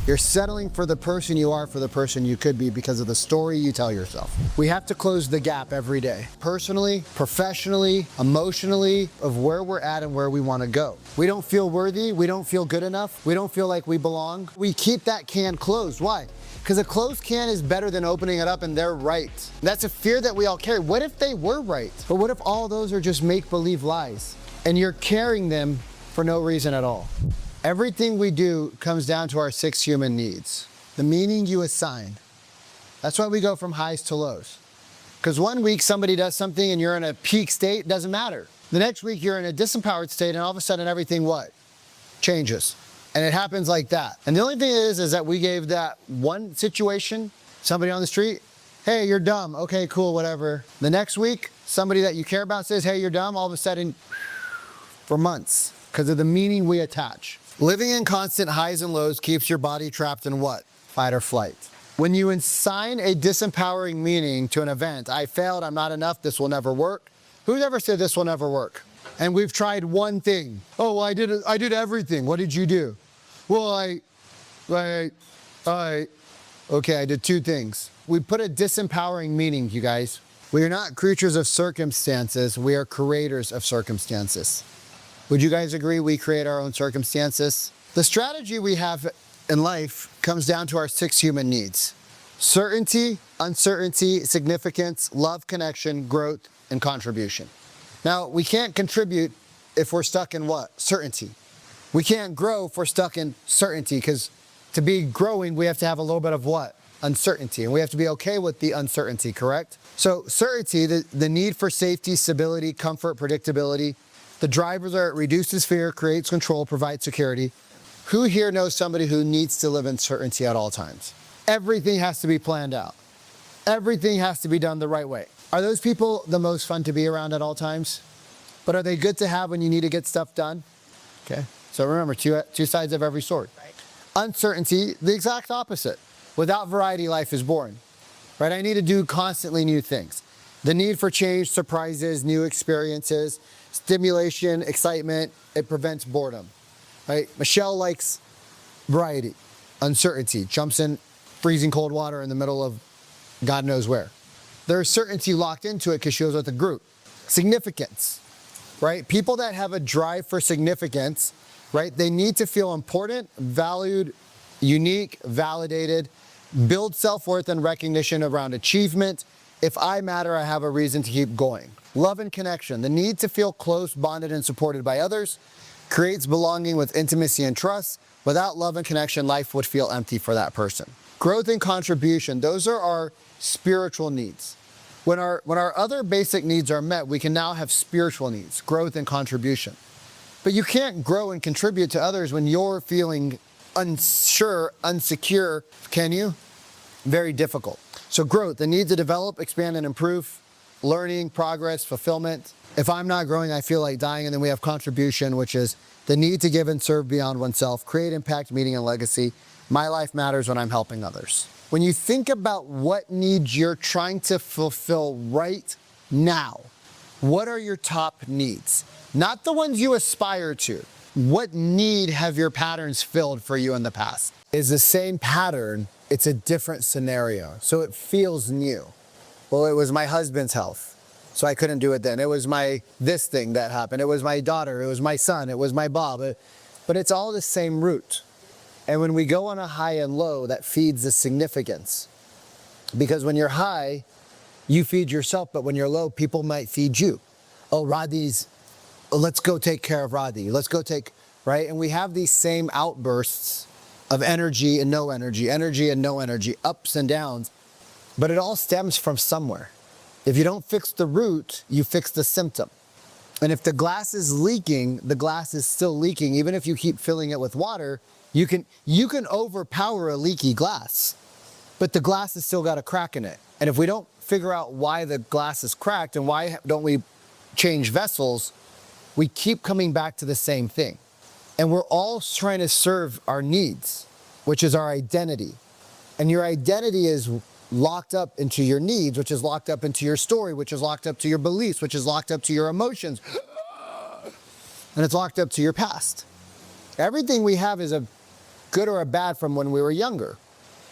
You're settling for the person you are for the person you could be because of the story you tell yourself. We have to close the gap every day, personally, professionally, emotionally, of where we're at and where we want to go. We don't feel worthy, we don't feel good enough, we don't feel like we belong. We keep that can closed. Why? Because a closed can is better than opening it up and they're right. That's a fear that we all carry. What if they were right? But what if all those are just make-believe lies and you're carrying them for no reason at all? Everything we do comes down to our 6 human needs. The meaning you assign. That's why we go from highs to lows. Because one week somebody does something and you're in a peak state, it doesn't matter. The next week you're in a disempowered state and all of a sudden everything what? Changes. And it happens like that. And the only thing is that we gave that one situation, somebody on the street, hey, you're dumb. Okay, cool, whatever. The next week, somebody that you care about says, hey, you're dumb. All of a sudden, for months, because of the meaning we attach. Living in constant highs and lows keeps your body trapped in what? Fight or flight. When you assign a disempowering meaning to an event, I failed, I'm not enough, this will never work. Who's ever said this will never work? And we've tried one thing. Oh, well, I did everything. What did you do? Well, okay, I did 2 things. We put a disempowering meaning, you guys. We are not creatures of circumstances, we are creators of circumstances. Would you guys agree we create our own circumstances? The strategy we have in life comes down to our 6 human needs. Certainty, uncertainty, significance, love, connection, growth, and contribution. Now, we can't contribute if we're stuck in what? Certainty. We can't grow if we're stuck in certainty, because to be growing, we have to have a little bit of what? Uncertainty. And we have to be okay with the uncertainty, correct? So certainty, the need for safety, stability, comfort, predictability. The drivers are it reduces fear, creates control, provides security. Who here knows somebody who needs to live in certainty at all times? Everything has to be planned out. Everything has to be done the right way. Are those people the most fun to be around at all times? But are they good to have when you need to get stuff done? Okay. So remember, two sides of every sword. Right. Uncertainty, the exact opposite. Without variety, life is boring. Right? I need to do constantly new things. The need for change, surprises, new experiences, stimulation, excitement, it prevents boredom. Right? Michelle likes variety. Uncertainty, jumps in freezing cold water in the middle of God knows where. There's certainty locked into it because she was with a group. Significance, right? People that have a drive for significance, right? They need to feel important, valued, unique, validated, build self-worth and recognition around achievement. If I matter, I have a reason to keep going. Love and connection, the need to feel close, bonded, and supported by others, creates belonging with intimacy and trust. Without love and connection, life would feel empty for that person. Growth and contribution, those are our spiritual needs. When our other basic needs are met, we can now have spiritual needs, growth and contribution. But you can't grow and contribute to others when you're feeling unsure, unsecure, can you? Very difficult. So growth, the need to develop, expand, and improve, learning, progress, fulfillment. If I'm not growing, I feel like dying. And then we have contribution, which is the need to give and serve beyond oneself, create impact, meaning, and legacy. My life matters when I'm helping others. When you think about what needs you're trying to fulfill right now, what are your top needs? Not the ones you aspire to. What need have your patterns filled for you in the past? Is the same pattern, it's a different scenario, so it feels new. Well, it was my husband's health, so I couldn't do it then. It was my this thing that happened. It was my daughter, it was my son, it was my Bob. But it's all the same root. And when we go on a high and low, that feeds the significance. Because when you're high, you feed yourself, but when you're low, people might feed you. Oh, let's go take care of Radhi. Let's go take, right? And we have these same outbursts of energy and no energy, energy and no energy, ups and downs. But it all stems from somewhere. If you don't fix the root, you fix the symptom. And if the glass is leaking, the glass is still leaking. Even if you keep filling it with water, you can overpower a leaky glass, but the glass has still got a crack in it. And if we don't figure out why the glass is cracked and why don't we change vessels, we keep coming back to the same thing. And we're all trying to serve our needs, which is our identity. And your identity is locked up into your needs, which is locked up into your story, which is locked up to your beliefs, which is locked up to your emotions, and it's locked up to your past. Everything we have is a good or a bad from when we were younger.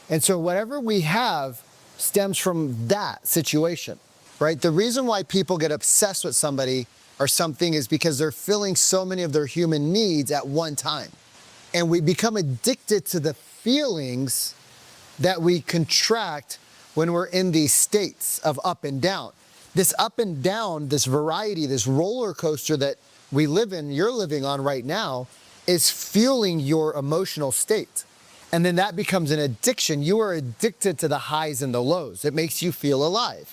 And so whatever we have stems from that situation, right? The reason why people get obsessed with somebody or something is because they're filling so many of their human needs at one time. And we become addicted to the feelings that we contract when we're in these states of up and down. This up and down, this variety, this roller coaster that we live in, you're living on right now, is fueling your emotional state. And then that becomes an addiction. You are addicted to the highs and the lows. It makes you feel alive.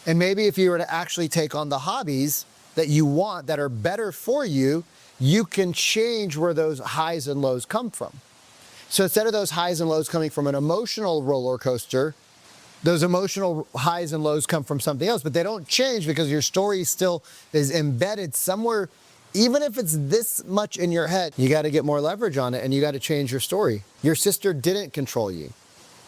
And maybe if you were to actually take on the hobbies that you want that are better for you, you can change where those highs and lows come from. So instead of those highs and lows coming from an emotional roller coaster, those emotional highs and lows come from something else, but they don't change because your story still is embedded somewhere. Even if it's this much in your head, you got to get more leverage on it and you got to change your story. Your sister didn't control you.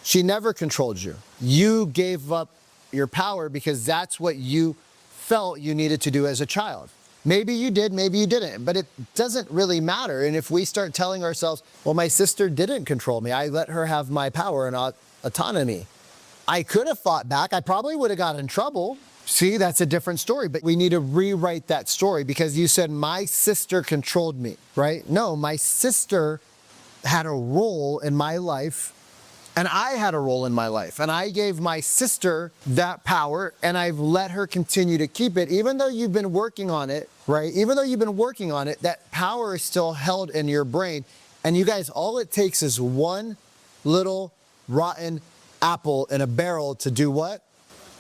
She never controlled you. You gave up your power because that's what you felt you needed to do as a child. Maybe you did, maybe you didn't, but it doesn't really matter. And if we start telling ourselves, well, my sister didn't control me, I let her have my power and autonomy. I could have fought back. I probably would have got in trouble. See, that's a different story, but we need to rewrite that story because you said my sister controlled me, right? No, my sister had a role in my life and I had a role in my life and I gave my sister that power and I've let her continue to keep it. Even though you've been working on it, right? Even though you've been working on it, that power is still held in your brain. And you guys, all it takes is one little rotten apple in a barrel to do what?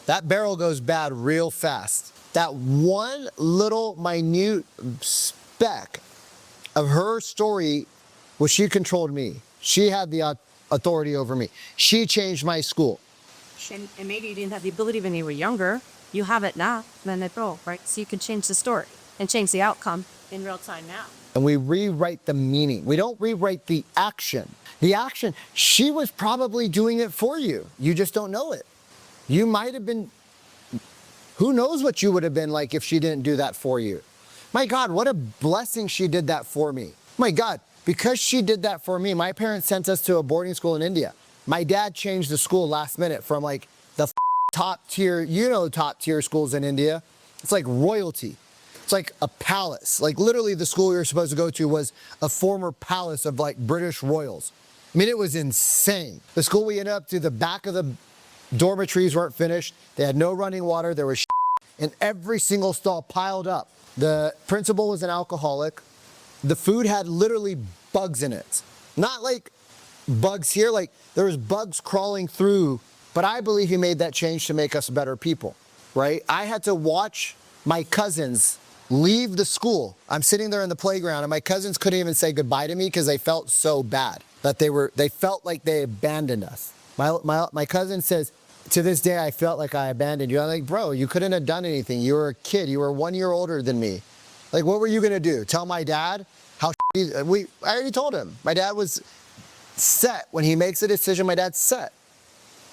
That barrel goes bad real fast. That one little minute speck of her story was she controlled me. She had the authority over me. She changed my school. And maybe you didn't have the ability when you were younger. You have it now, then it will, right? So you can change the story and change the outcome in real time now. And we rewrite the meaning. We don't rewrite the action. The action, she was probably doing it for you. You just don't know it. You might have been, who knows what you would have been like if she didn't do that for you. My God, what a blessing she did that for me. My God, because she did that for me, my parents sent us to a boarding school in India. My dad changed the school last minute from like the top tier, top tier schools in India. It's like royalty. It's like a palace. Like literally the school we were supposed to go to was a former palace of like British royals. I mean, it was insane. The school we ended up to, the back of the dormitories weren't finished. They had no running water. There was in every single stall piled up. The principal was an alcoholic. The food had literally bugs in it. Not like bugs here, like there was bugs crawling through, but I believe he made that change to make us better people, right? I had to watch my cousins leave the school. I'm sitting there in the playground and my cousins couldn't even say goodbye to me because they felt so bad that they felt like they abandoned us. My cousin says, to this day, I felt like I abandoned you. I'm like, bro, you couldn't have done anything. You were a kid. You were 1 year older than me. Like, what were you going to do? Tell my dad how I already told him. My dad was set. When he makes a decision, my dad's set.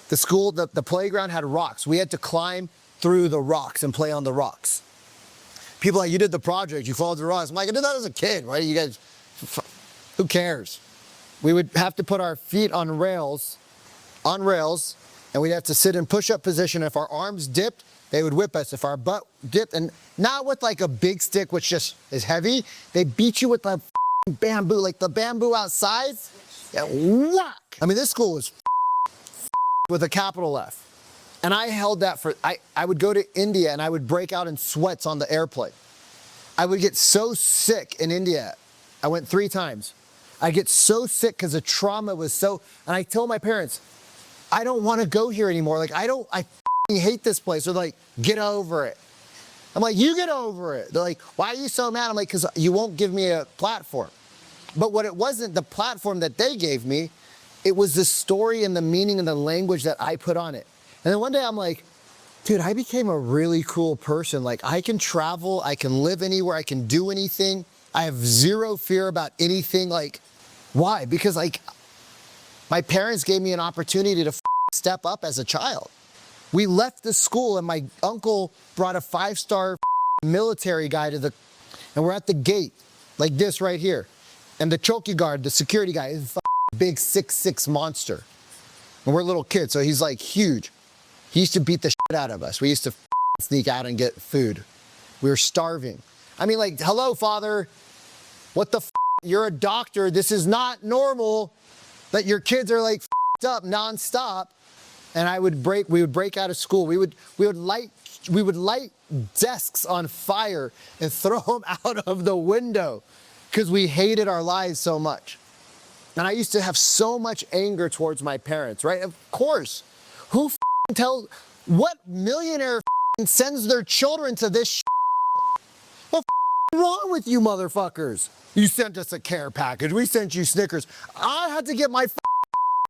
The school, the playground had rocks. We had to climb through the rocks and play on the rocks. People are like, you did the project. You followed the rocks. I'm like, I did that as a kid, right? You guys, who cares? We would have to put our feet on rails, and we'd have to sit in push-up position. If our arms dipped, they would whip us. If our butt dipped, and not with like a big stick, which just is heavy, they beat you with the bamboo, like the bamboo outside. Yeah, whack. I mean, this school was with a capital F. And I held that for, I would go to India and I would break out in sweats on the airplane. I would get so sick in India. I went 3 times. I get so sick because the trauma was so, and I told my parents, I don't want to go here anymore. Like, I hate this place. They're like, get over it. I'm like, you get over it. They're like, why are you so mad? I'm like, because you won't give me a platform. But what it wasn't the platform that they gave me, it was the story and the meaning and the language that I put on it. And then one day I'm like, dude, I became a really cool person. Like, I can travel, I can live anywhere, I can do anything. I have zero fear about anything. Like, why? Because like, my parents gave me an opportunity to step up as a child. We left the school and my uncle brought a 5-star military guy and we're at the gate, like this right here. And the choki guard, the security guy, is big 6'6" monster. And we're little kids, so he's like huge. He used to beat the shit out of us. We used to sneak out and get food. We were starving. I mean, like, hello, father. What the f? You're a doctor. This is not normal that your kids are like f***ed up nonstop. And we would break out of school. We would light desks on fire and throw them out of the window because we hated our lives so much. And I used to have so much anger towards my parents, right? Of course. Who what millionaire sends their children to this What's wrong with you motherfuckers? You sent us a care package. We sent you Snickers. I had to get my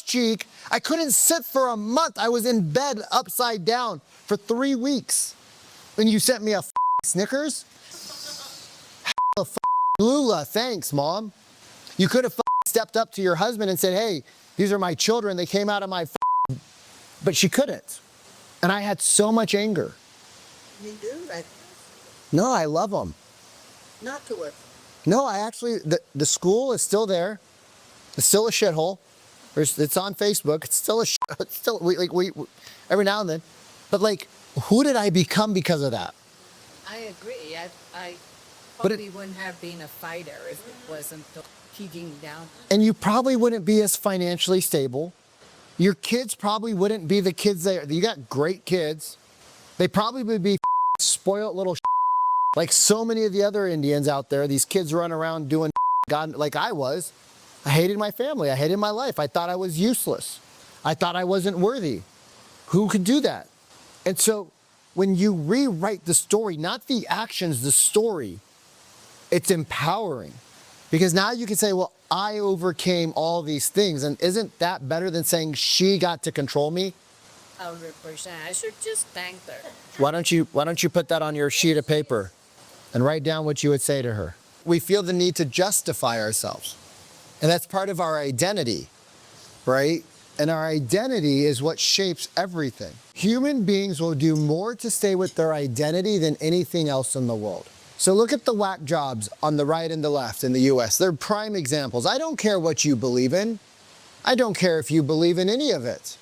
cheek. I couldn't sit for a month. I was in bed upside down for 3 weeks. And you sent me a Snickers? Lula, thanks, Mom. You could have stepped up to your husband and said, hey, these are my children. They came out of my but she couldn't. And I had so much anger. You do? No, I love them. Not to us. No, I actually, the school is still there. It's still a shithole. It's on Facebook. It's still it's still, we every now and then. But like, who did I become because of that? I agree. I But probably wouldn't have been a fighter if it wasn't keeping down. And you probably wouldn't be as financially stable. Your kids probably wouldn't be the kids you got great kids. They probably would be spoiled little like so many of the other Indians out there. These kids run around doing God like I was. I hated my family. I hated my life. I thought I was useless. I thought I wasn't worthy. Who could do that? And so when you rewrite the story, not the actions, the story, it's empowering. Because now you can say, well, I overcame all these things. And isn't that better than saying she got to control me? 100%. I should just thank her. Why don't you put that on your sheet of paper and write down what you would say to her? We feel the need to justify ourselves. And that's part of our identity, right? And our identity is what shapes everything. Human beings will do more to stay with their identity than anything else in the world. So look at the whack jobs on the right and the left in the US. They're prime examples. I don't care what you believe in. I don't care if you believe in any of it.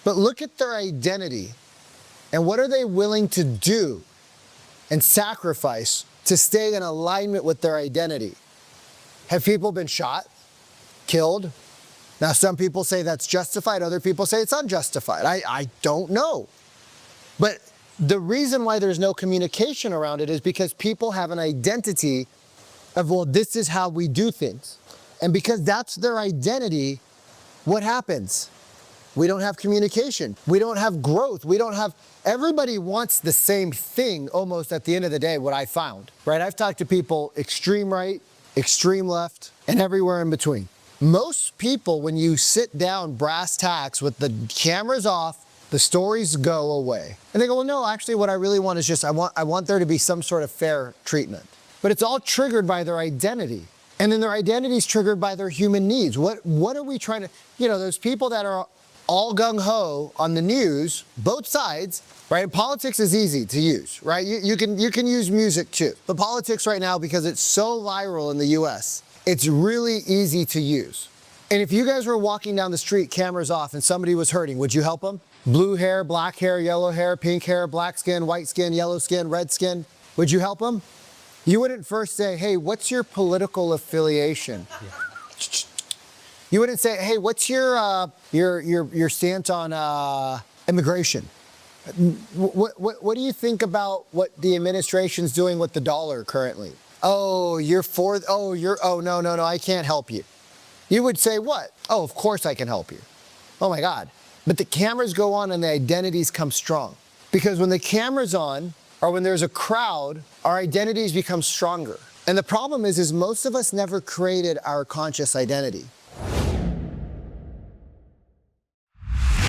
But look at their identity and what are they willing to do and sacrifice to stay in alignment with their identity. Have people been shot? Killed? Now, some people say that's justified. Other people say it's unjustified. I don't know. But the reason why there's no communication around it is because people have an identity of, well, this is how we do things. And because that's their identity, what happens? We don't have communication. We don't have growth. Everybody wants the same thing almost at the end of the day, what I found, right? I've talked to people extreme right, extreme left, and everywhere in between. Most people, when you sit down brass tacks with the cameras off, the stories go away. And they go, well, no, actually what I really want is just, I want there to be some sort of fair treatment. But it's all triggered by their identity. And then their identity is triggered by their human needs. What are we trying to, those people that are all gung-ho on the news, both sides, right? Politics is easy to use, right? You can use music too. But politics right now, because it's so viral in the US, it's really easy to use. And if you guys were walking down the street, cameras off, and somebody was hurting, would you help them? Blue hair, black hair, yellow hair, pink hair, black skin, white skin, yellow skin, red skin. Would you help them? You wouldn't first say, hey, what's your political affiliation? Yeah. You wouldn't say, hey, what's your stance on immigration? What do you think about what the administration's doing with the dollar currently? Oh, no, I can't help you. You would say what? Oh, of course I can help you. Oh my God. But the cameras go on and the identities come strong. Because when the camera's on, or when there's a crowd, our identities become stronger. And the problem is most of us never created our conscious identity.